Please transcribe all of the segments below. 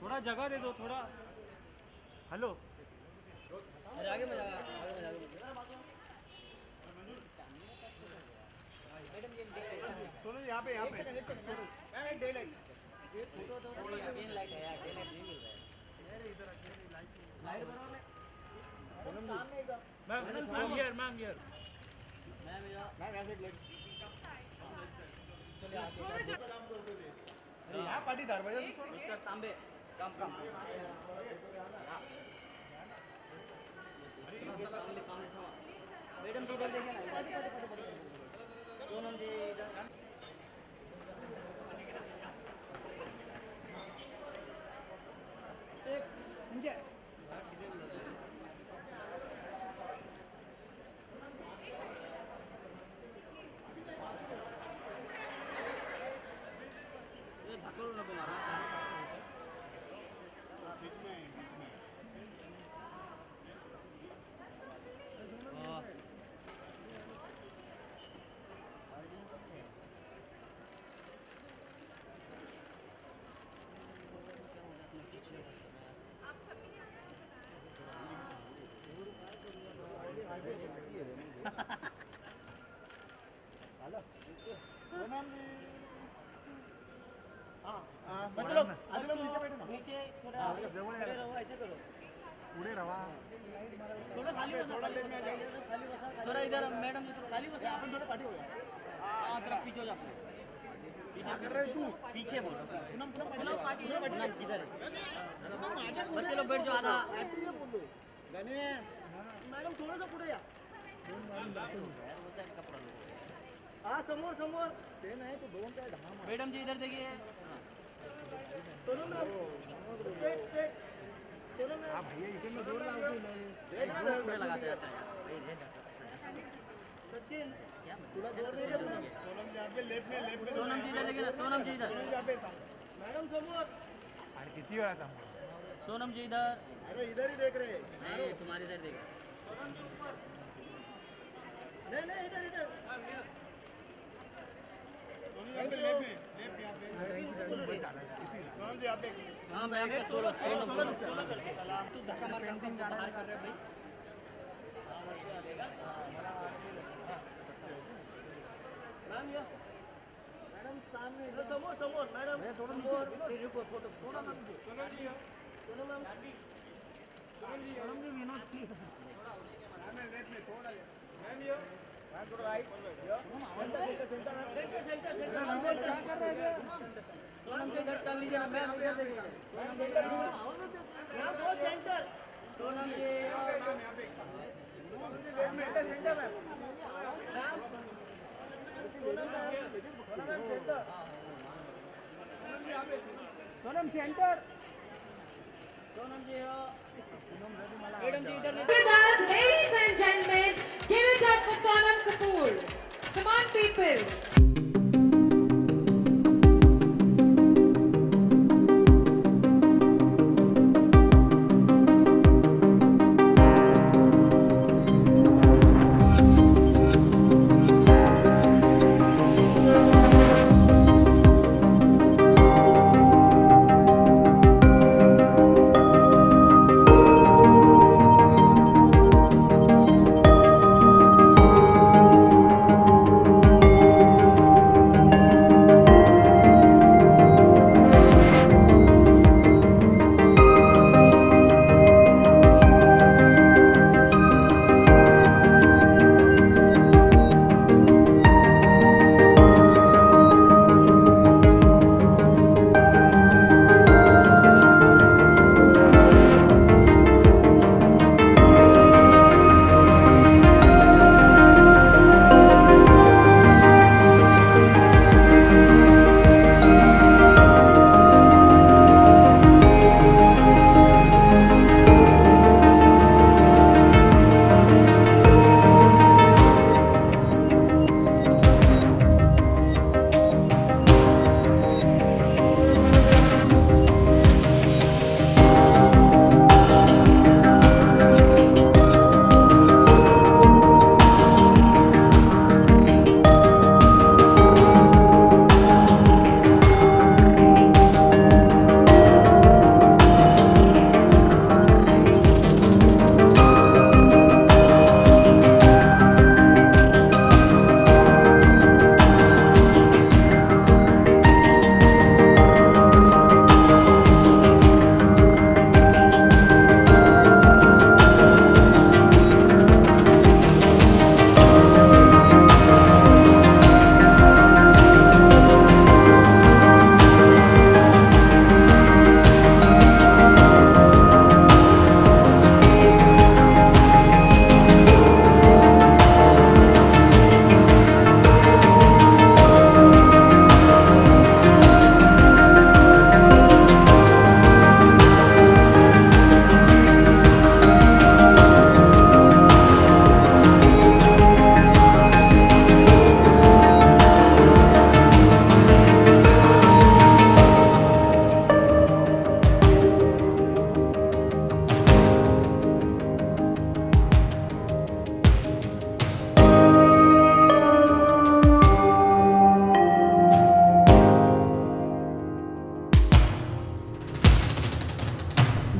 थोड़ा जगह दे दो थोड़ा। हेलो अरे आगे में जाओ, आगे में जाओ। सोनू यहाँ पे मैम डे लाइट ये फोटो तो ग्रीन लाइट है यार, डे लाइट नहीं मिल रहा है। इधर लाइट बनाओ सामने एकदम। मैम हियर मैम हियर मैं मेरा ऐसे लाइट चले आगे। अरे यहाँ पाटीदार भैया मिस्टर तांबे कम मैडम जी इधर देखिए ना, सोनम जी इधर। धक्का नको मारा। चलो नीचे थोड़ा खड़े रहो, ऐसे करो। पुढे रवा थोड़ा खाली बसा, खाली बसा। थोड़ा इधर मैडम जी थोड़ा खाली बसा। आपण थोडं पाठी होऊया हाँ तरफ पीछे हो जाओ। पीछे कर रहे तू, पीछे बोलो। पूनम किधर है? बच्चे लोग बैठ जाओ आधा। मैडम थोड़ा सा पुढे या। हाँ समोर समोर। ते नाही तो दोन काय दहा मैडम जी इधर देखिए। हा भैया इकडनं जोर लावतो पूरे लगाते जाता है। सचिन तुला जोर नाही देत ना सोनम जी आपले लेफ्ट में सोनम जी इधर देखिए ना, सोनम जी इधर। मैडम समोर अरे किती वेळा सांगू सोनम जी इधर। अरे इधर ही देख रहे नहीं तुम्हारी इधर देखो। नहीं नहीं इधर इधर। लेफ्ट यहाँ पे सोनम जी आप हाँ मैं आपको सोलह करके तू धक्का मार के हमको बाहर कर रहे भाई। मैम ये मैडम सामने समोर समोर मैडम थोड़ा नीचे रुको फोटो थोड़ा ma'am Sonam ji Sonam ma'am Sonam ji Vinod please ma'am left में थोड़ा मैम ये मैम थोड़ा राइट सेंटर क्या कर रहे हैं? सोनम जी इधर कर लीजिए ना, मैम इधर देखिए। सोनम जी मैम वो centre. Sonam ji centre ma'am Sonam centre. Sonam ji madam ji इधर With us, ladies and gentlemen, give it up for Sonam Kapoor. Come on, people.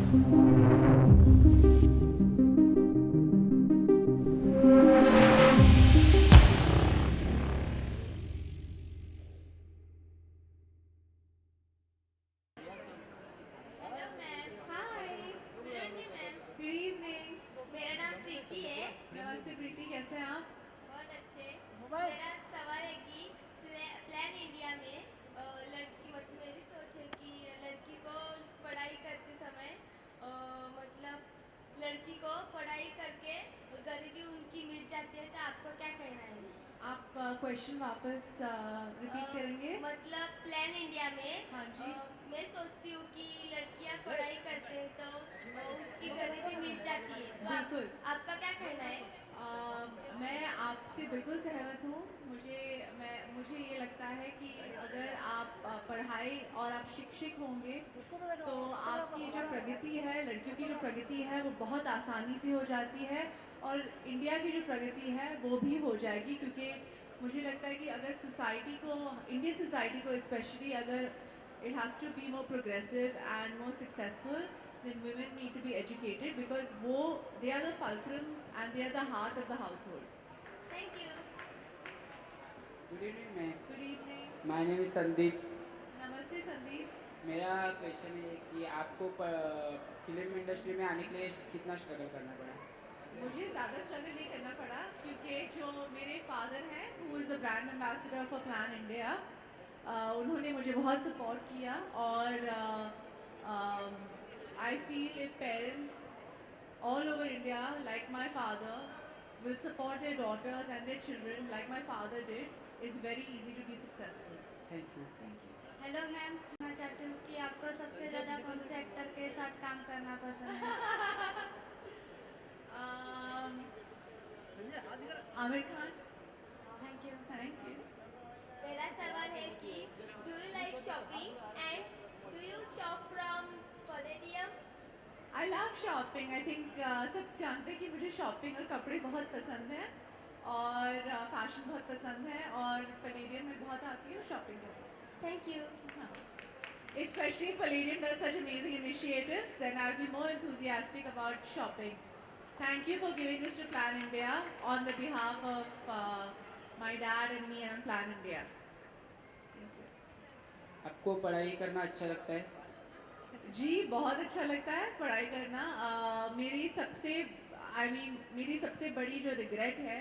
Hello ma'am. Hi, good evening ma'am. Good evening. मेरा नाम प्रीति है। नमस्ते प्रीति, कैसे हैं आप? बहुत अच्छे। मेरा सवाल है कि प्लान इंडिया में लड़की मेरी सोच है कि लड़की को पढ़ाई करते समय मतलब लड़की को पढ़ाई करके गरीबी उनकी मिट जाती है, तो आपको क्या कहना है? आप क्वेश्चन वापस रिपीट करेंगे? मतलब प्लान इंडिया में हाँ जी। मैं सोचती हूँ कि लड़कियाँ पढ़ाई करते हैं तो उसकी गरीबी मिट जाती है, तो बिल्कुल। आपका क्या कहना है? मैं आपसे बिल्कुल सहमत हूँ। मुझे ये लगता है कि अगर आप पढ़ाई और आप शिक्षित होंगे तो आपकी जो प्रगति है, लड़कियों की जो प्रगति है वो बहुत आसानी से हो जाती है, और इंडिया की जो प्रगति है वो भी हो जाएगी, क्योंकि मुझे लगता है कि अगर सोसाइटी को, इंडियन सोसाइटी को स्पेशली, अगर it has to be more progressive and more successful, then women need to be educated, because they are the fulcrum and they are the heart of the household. Thank you. Good evening ma'am. Good evening. My name is Sandeep. नमस्ते संदीप। मेरा question है कि आपको film industry में आने के लिए कितना स्ट्रगल करना पड़ा? मुझे ज़्यादा स्ट्रगल नहीं करना पड़ा, क्योंकि जो मेरे फादर हैं, who is the brand ambassador for plan India, उन्होंने मुझे बहुत सपोर्ट किया, और I feel if parents all over India, like my father, will support their daughters and their children like my father did, it's very easy to be successful. Thank you. Thank you. Hello ma'am, मैं चाहती हूँ कि आपको सबसे ज़्यादा कौन से actor के साथ काम करना पसंद है? Um, Amir Khan. Thank you. Thank you. मेरा सवाल है कि do you like shopping and do you shop from Palladium? I love shopping. I think सब जानते हैं कि मुझे शॉपिंग और कपड़े बहुत पसंद हैं, और फैशन बहुत पसंद है, और पलेडियम में बहुत आती हूँ शॉपिंग करने। Thank you. हाँ. Especially if Palladium does such amazing initiatives, then I'll be more enthusiastic about shopping. Thank you for giving this to Plan India on the behalf of my dad and me and Plan India. Thank you. आपको पढ़ाई करना अच्छा लगता है? जी, बहुत अच्छा लगता है पढ़ाई करना। मेरी सबसे बड़ी जो रिग्रेट है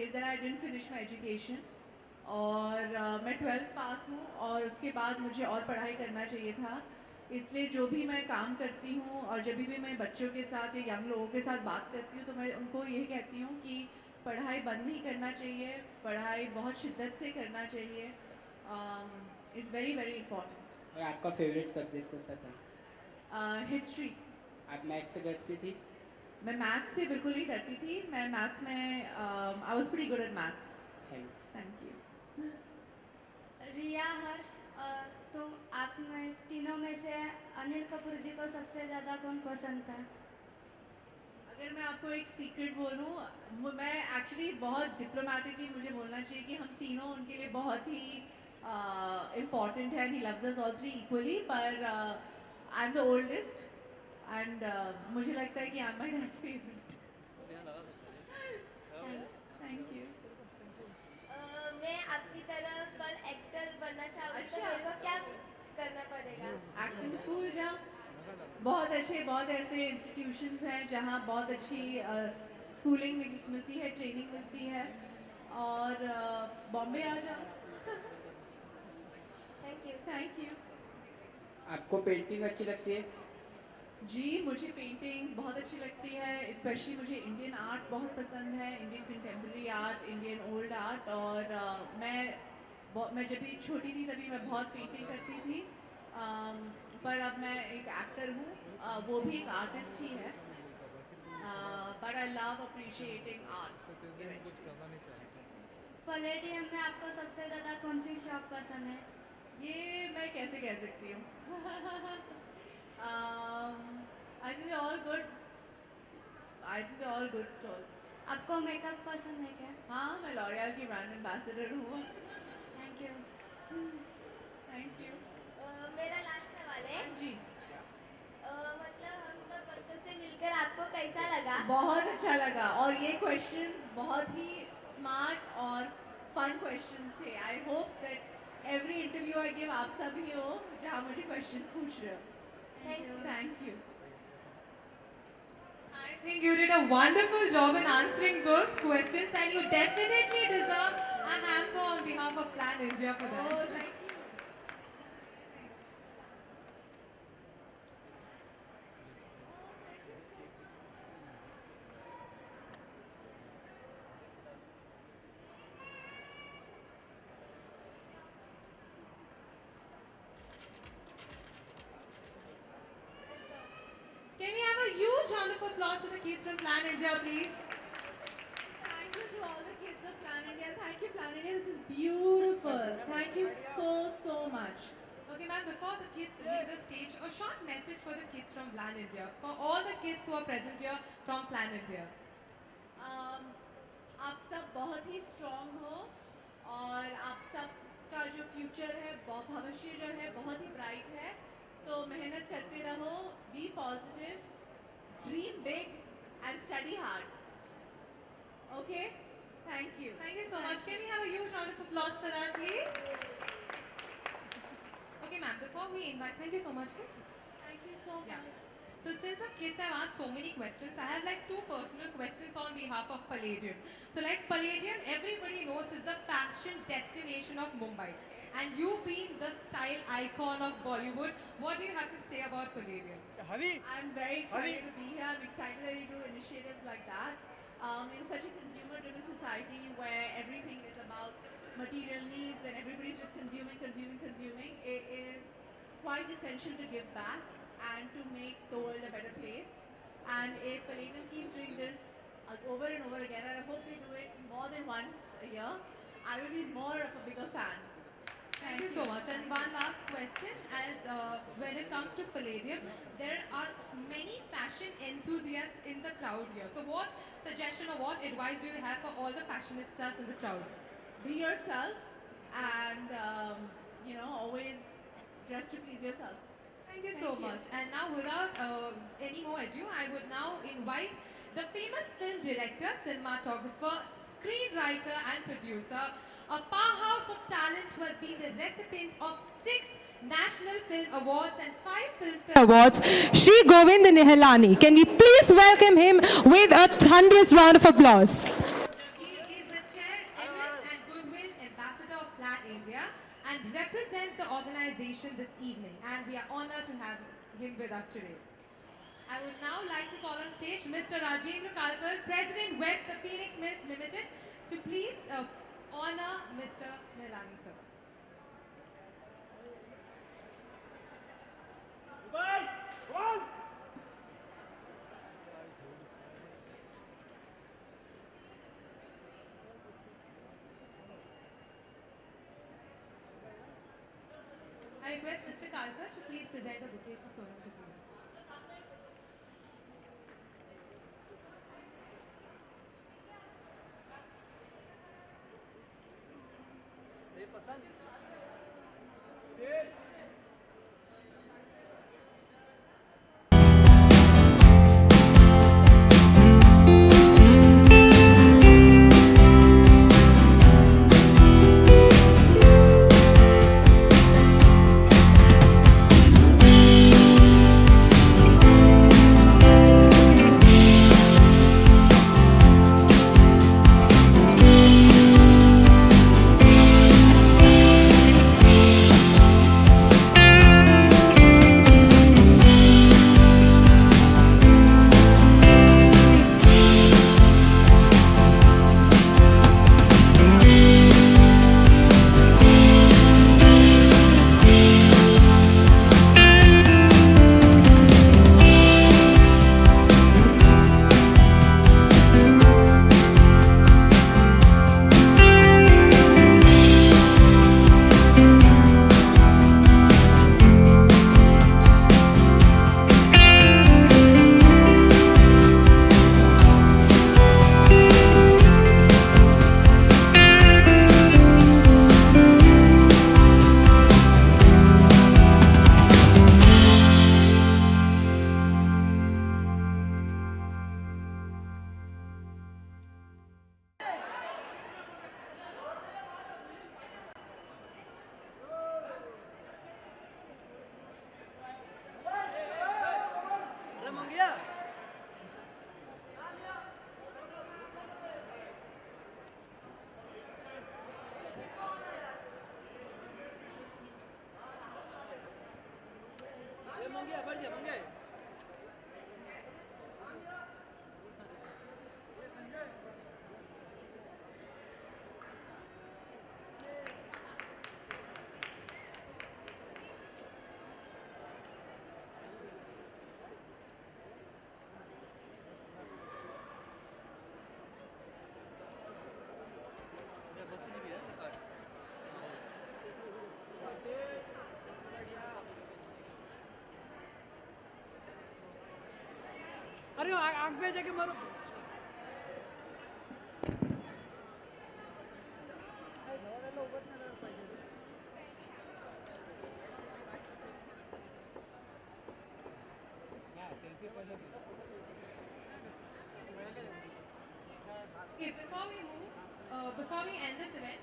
is that I didn't finish my education, और मैं 12th पास हूँ, और उसके बाद मुझे और पढ़ाई करना चाहिए था। इसलिए जो भी मैं काम करती हूँ, और जब भी मैं बच्चों के साथ या यंग लोगों के साथ बात करती हूँ, तो मैं उनको यही कहती हूँ कि पढ़ाई बंद नहीं करना चाहिए, पढ़ाई बहुत शिद्दत से करना चाहिए। Is very very important. और आपका फेवरेट सब्जेक्ट कौन सा था? हिस्ट्री। आप मैथ से डरती थी? मैं मैथ्स से बिल्कुल नहीं डरती थी। मैं मैथ्स में I was pretty good at maths. Thanks. Thank you. Riya, Harsh और तुम, आप में तीनों में से अनिल कपूर जी को सबसे ज़्यादा कौन पसंद था? अगर मैं आपको एक सीक्रेट बोलूँ, मैं एक्चुअली बहुत डिप्लोमेटिकली मुझे बोलना चाहिए कि हम तीनों उनके लिए बहुत ही इम्पॉर्टेंट है, and he loves us all three equally, पर I am the oldest, and मुझे लगता है कि I am my dad's favourite. Thanks. Thank you. मैं आपकी तरह कल एक्टर बनना चाहूँगी, तो अच्छा। मेरे को क्या करना पड़ेगा? एक्टिंग स्कूल जाओ, बहुत ऐसे इंस्टीट्यूशंस हैं जहाँ बहुत अच्छी स्कूलिंग मिलती है, ट्रेनिंग मिलती है, और बॉम्बे आ जाओ। Thank you. Thank you. आपको पेंटिंग अच्छी लगती है? जी, मुझे पेंटिंग बहुत अच्छी लगती है, स्पेशली मुझे इंडियन आर्ट बहुत पसंद है, Indian contemporary art, Indian old art, और मैं जब भी छोटी थी तभी मैं बहुत पेंटिंग करती थी, पर अब मैं एक एक्टर हूँ, वो भी एक आर्टिस्ट ही है, but I love appreciating art. Palladium में आपको सबसे ज़्यादा कौन सी शॉप पसंद है? ये मैं कैसे कह सकती हूँ? I think all good. I think all good stalls. आपको मेकअप पसंद है क्या? हाँ, मैं लॉरियल की ब्रांड एम्बेसडर हूँ। Thank you. Thank you. मेरा लास्ट सवाल है। हाँ जी। मतलब हम बहुत अच्छा लगा और ये क्वेश्चंस बहुत ही स्मार्ट और फन क्वेश्चंस थे. I hope that every interview I give आप सब ही हो जहाँ मुझे क्वेश्चंस पूछ रहे हो. Thank you. I think you did a wonderful job in answering those questions, and you definitely deserve a hamper on behalf of Plan India for that. Oh, thank you. Can we have a huge round of applause for the kids from Plan India, please? Thank you to all the kids of Plan India. Thank you, Plan India. This is beautiful. Thank you so much. Okay, ma'am, before the kids leave the stage, a short message for the kids from Plan India, for all the kids who are present here from Plan India. आप सब बहुत ही strong हो और आप सब का जो future है भविष्य जो है बहुत ही ब्राइट है. तो मेहनत करते रहो, be positive, dream big and study hard. Okay, thank you. Thank you so much. Can we have a huge round of applause for that, please? Okay, ma'am, before we invite, thank you so much, kids. Thank you so Yeah. Much. So since the kids have asked so many questions, I have like two personal questions on behalf of Palladium. So like Palladium, everybody knows is the fashion destination of Mumbai. And you being the style icon of Bollywood, what do you have to say about Palladium? Hari I'm very excited to be here. I'm excited that you do initiatives like that. In such a consumer-driven society where everything is about material needs and everybody's just consuming, it is quite essential to give back and to make the world a better place. And if Palladium keeps doing this over and over again, and I hope they do it more than once a year, I will be more of a bigger fan. Thank you so much. And one last question, as when it comes to Palladium, there are many fashion enthusiasts in the crowd here. So what suggestion or what advice do you have for all the fashionistas in the crowd? Be yourself and always dress to please yourself. Thank you so Thank you. much. And now without any more ado, I would now invite the famous film director, cinematographer, screenwriter and producer, a powerhouse of talent who has been the recipient of 6 National Film Awards and 5 Filmfare Awards, Shri Govind Nihalani. Can we please welcome him with a thunderous round of applause? He is the Chair, MS and Goodwill Ambassador of Plan India and represents the organization this evening, and we are honored to have him with us today. I would now like to call on stage Mr. Rajendra Kalkar, President West, the Phoenix Mills Limited, to please honor Mr. Nilani, sir. I request Mr. Kalkar to please present a bouquet to Sonam Kapoor. अरे आग पे जाके मारो. Okay, before we end this event,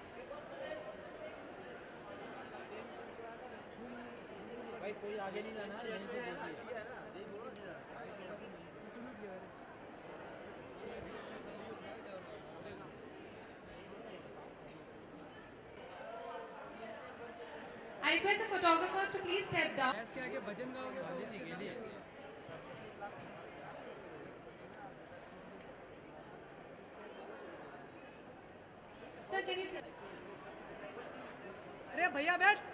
भाई कोई आगे नहीं जाना, यहीं से देखिए. I request the photographers to please step down. के आगे भजन गाओगे. Sir, can you? अरे भैया बैठ.